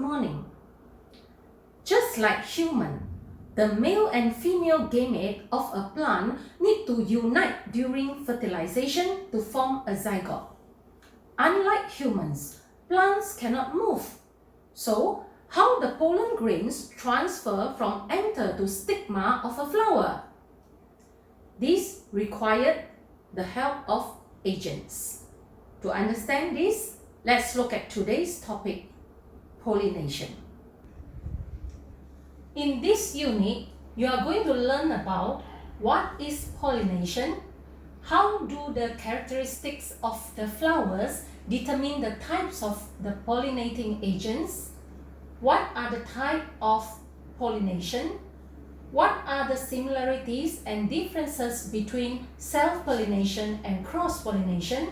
morning. Just like human, the male and female gamete of a plant need to unite during fertilization to form a zygote. Unlike humans, plants cannot move. So, how the pollen grains transfer from anther to stigma of a flower? This required the help of agents. To understand this, let's look at today's topic, pollination. In this unit, you are going to learn about what is pollination, how do the characteristics of the flowers determine the types of the pollinating agents, what are the types of pollination, what are the similarities and differences between self-pollination and cross-pollination,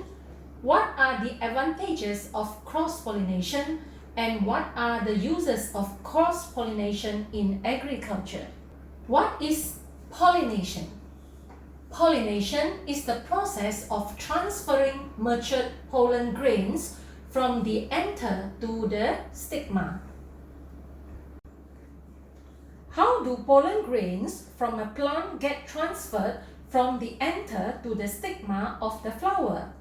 what are the advantages of cross-pollination, and what are the uses of cross-pollination in agriculture. What is pollination? Pollination is the process of transferring matured pollen grains from the anther to the stigma. How do pollen grains from a plant get transferred from the anther to the stigma of the flower?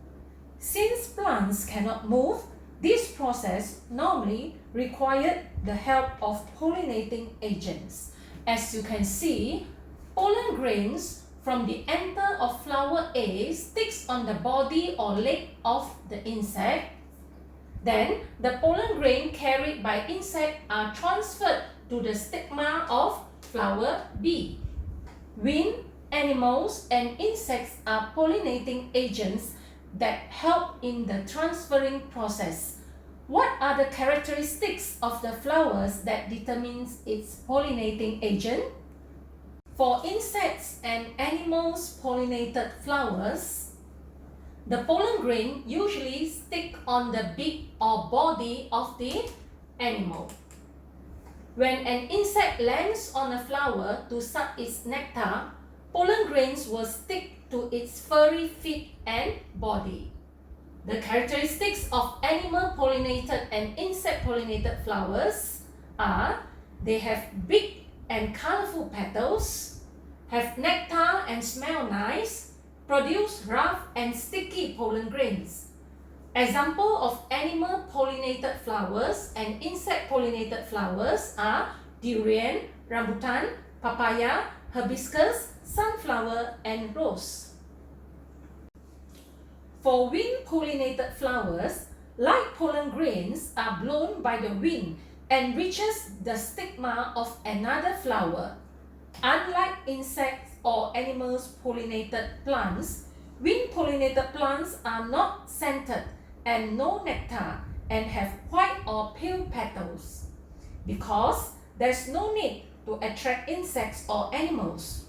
Since plants cannot move, this process normally required the help of pollinating agents. As you can see, pollen grains from the anther of flower A sticks on the body or leg of the insect. Then, the pollen grain carried by insect are transferred to the stigma of flower B. Wind, animals, and insects are pollinating agents that help in the transferring process. What are the characteristics of the flowers that determines its pollinating agent? For insects and animals pollinated flowers, the pollen grain usually stick on the beak or body of the animal. When an insect lands on a flower to suck its nectar, pollen grains will stick to its furry feet and body. The characteristics of animal pollinated and insect pollinated flowers are they have big and colorful petals, have nectar and smell nice, produce rough and sticky pollen grains. Example of animal pollinated flowers and insect pollinated flowers are durian, rambutan, papaya, hibiscus, sunflower, and rose. For wind-pollinated flowers, light pollen grains are blown by the wind and reaches the stigma of another flower. Unlike insects or animals pollinated plants, wind-pollinated plants are not scented and no nectar and have white or pale petals because there's no need to attract insects or animals.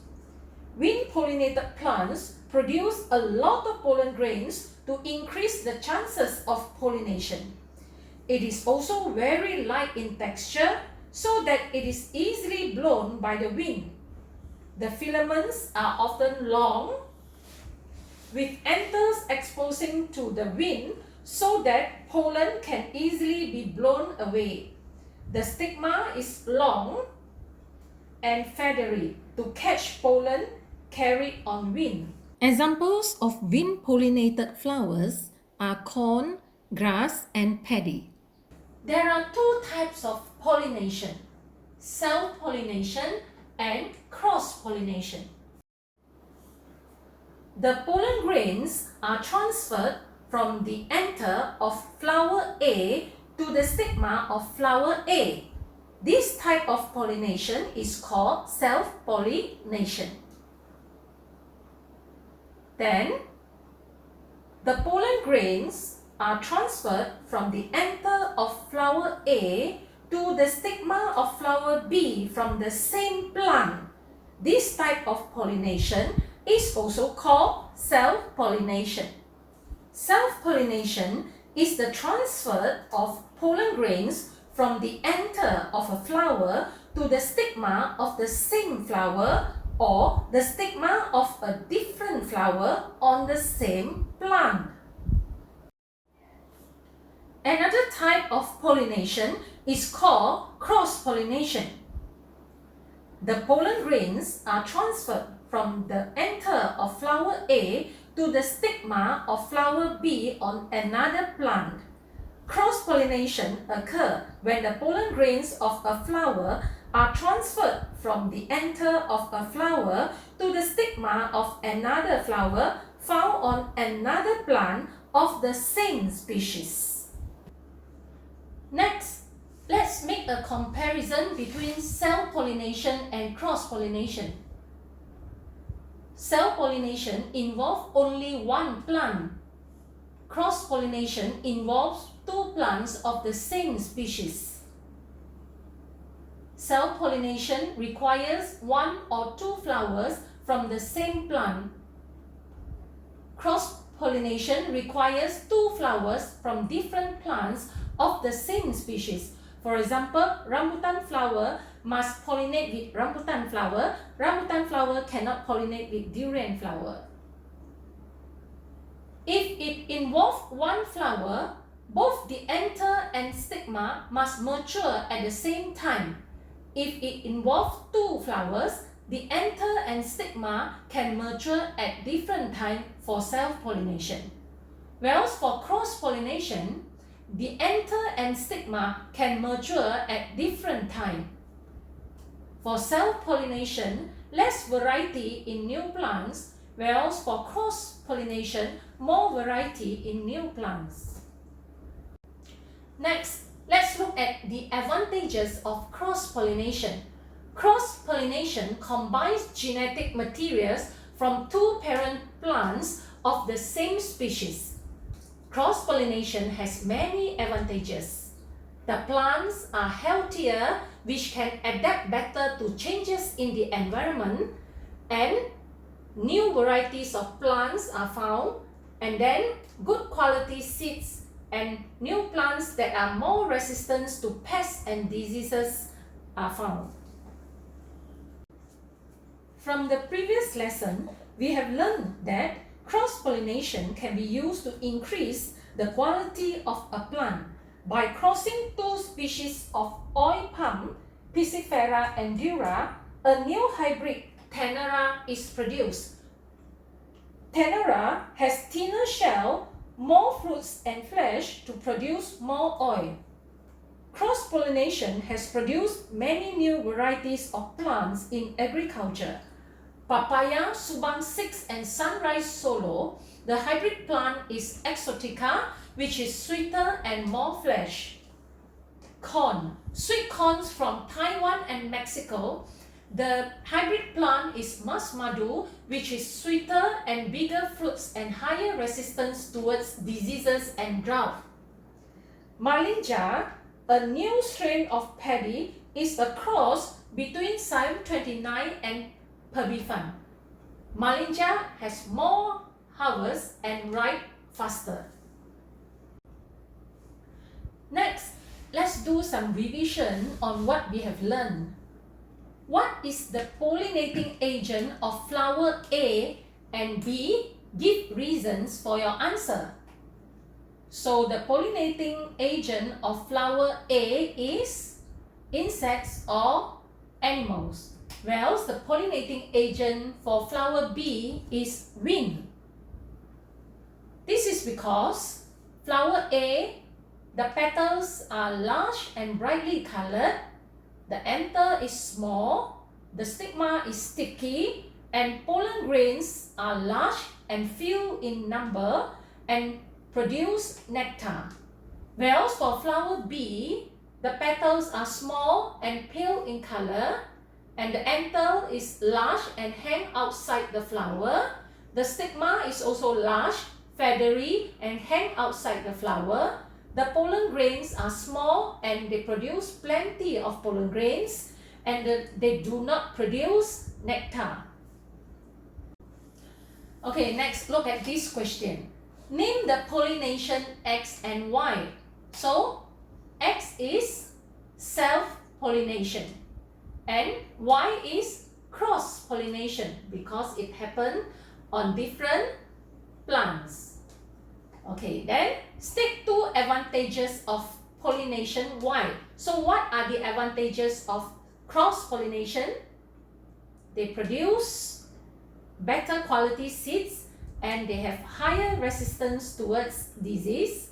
Wind-pollinated plants produce a lot of pollen grains to increase the chances of pollination. It is also very light in texture so that it is easily blown by the wind. The filaments are often long with anthers exposing to the wind so that pollen can easily be blown away. The stigma is long and feathery to catch pollen carried on wind. Examples of wind-pollinated flowers are corn, grass, and paddy. There are two types of pollination, self-pollination and cross-pollination. The pollen grains are transferred from the anther of flower A to the stigma of flower A. This type of pollination is called self-pollination. Then, the pollen grains are transferred from the anther of flower A to the stigma of flower B from the same plant. This type of pollination is also called self-pollination. Self-pollination is the transfer of pollen grains from the anther of a flower to the stigma of the same flower or the stigma of a different flower on the same plant. Another type of pollination is called cross-pollination. The pollen grains are transferred from the anther of flower A to the stigma of flower B on another plant. Cross-pollination occurs when the pollen grains of a flower are transferred from the anther of a flower to the stigma of another flower found on another plant of the same species. Next, let's make a comparison between self-pollination and cross-pollination. Self-pollination involves only one plant. Cross-pollination involves two plants of the same species. Self-pollination requires one or two flowers from the same plant. Cross-pollination requires two flowers from different plants of the same species. For example, rambutan flower must pollinate with rambutan flower cannot pollinate with durian flower. If it involves one flower, both the anther and stigma must mature at the same time. If it involves two flowers, the anther and stigma can mature at different times for self-pollination. Whereas for cross-pollination, the anther and stigma can mature at different times. For self-pollination, less variety in new plants, whereas for cross-pollination, more variety in new plants. Next, let's look at the advantages of cross-pollination. Cross-pollination combines genetic materials from two parent plants of the same species. Cross-pollination has many advantages. The plants are healthier, which can adapt better to changes in the environment, and new varieties of plants are found, and then good quality seeds and new plants that are more resistant to pests and diseases are found. From the previous lesson, we have learned that cross-pollination can be used to increase the quality of a plant. By crossing two species of oil palm, Piscifera and Dura, a new hybrid Tenera is produced. Tenera has thinner shell, more fruits and flesh to produce more oil. Cross-pollination has produced many new varieties of plants in agriculture. Papaya, Subang 6 and Sunrise Solo, the hybrid plant is Exotica, which is sweeter and more flesh. Corn, sweet corns from Taiwan and Mexico, the hybrid plant is Mas Madu, which is sweeter and bigger fruits and higher resistance towards diseases and drought. Malinja, a new strain of paddy, is a cross between Siam 29 and Perbifan. Malinja has more harvest and ripe faster. Next, let's do some revision on what we have learned. What is the pollinating agent of flower A and B? Give reasons for your answer. So the pollinating agent of flower A is insects or animals, whereas the pollinating agent for flower B is wind. This is because flower A, the petals are large and brightly colored, the anther is small, the stigma is sticky, and pollen grains are large and few in number and produce nectar. Whereas for flower B, the petals are small and pale in color, and the anther is large and hang outside the flower. The stigma is also large, feathery, and hang outside the flower. The pollen grains are small and they produce plenty of pollen grains, and they do not produce nectar. Okay, next look at this question. Name the pollination X and Y. So, X is self-pollination and Y is cross-pollination because it happens on different plants. Okay, then state two advantages of pollination Y. So what are the advantages of cross-pollination? They produce better quality seeds and they have higher resistance towards disease.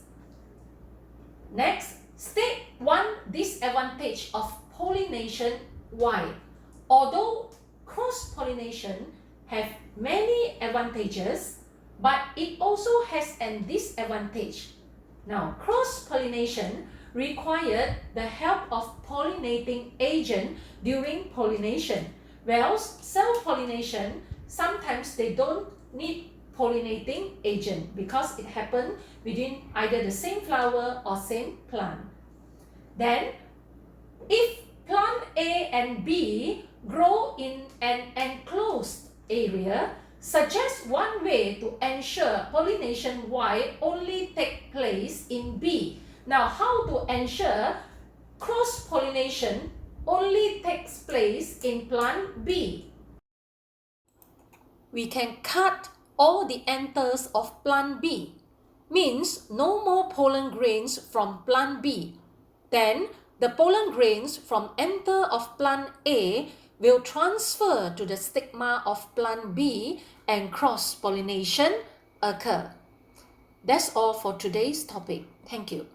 Next, state one disadvantage of pollination Y. Although cross-pollination have many advantages, but it also has a disadvantage. Now, cross-pollination required the help of pollinating agent during pollination, whereas self-pollination, sometimes they don't need pollinating agent because it happens within either the same flower or same plant. Then, if plant A and B grow in an enclosed area, suggest one way to ensure pollination Y only take place in B. Now, how to ensure cross-pollination only takes place in plant B? We can cut all the anthers of plant B, means no more pollen grains from plant B. Then, the pollen grains from anther of plant A will transfer to the stigma of plant B and cross-pollination occur. That's all for today's topic. Thank you.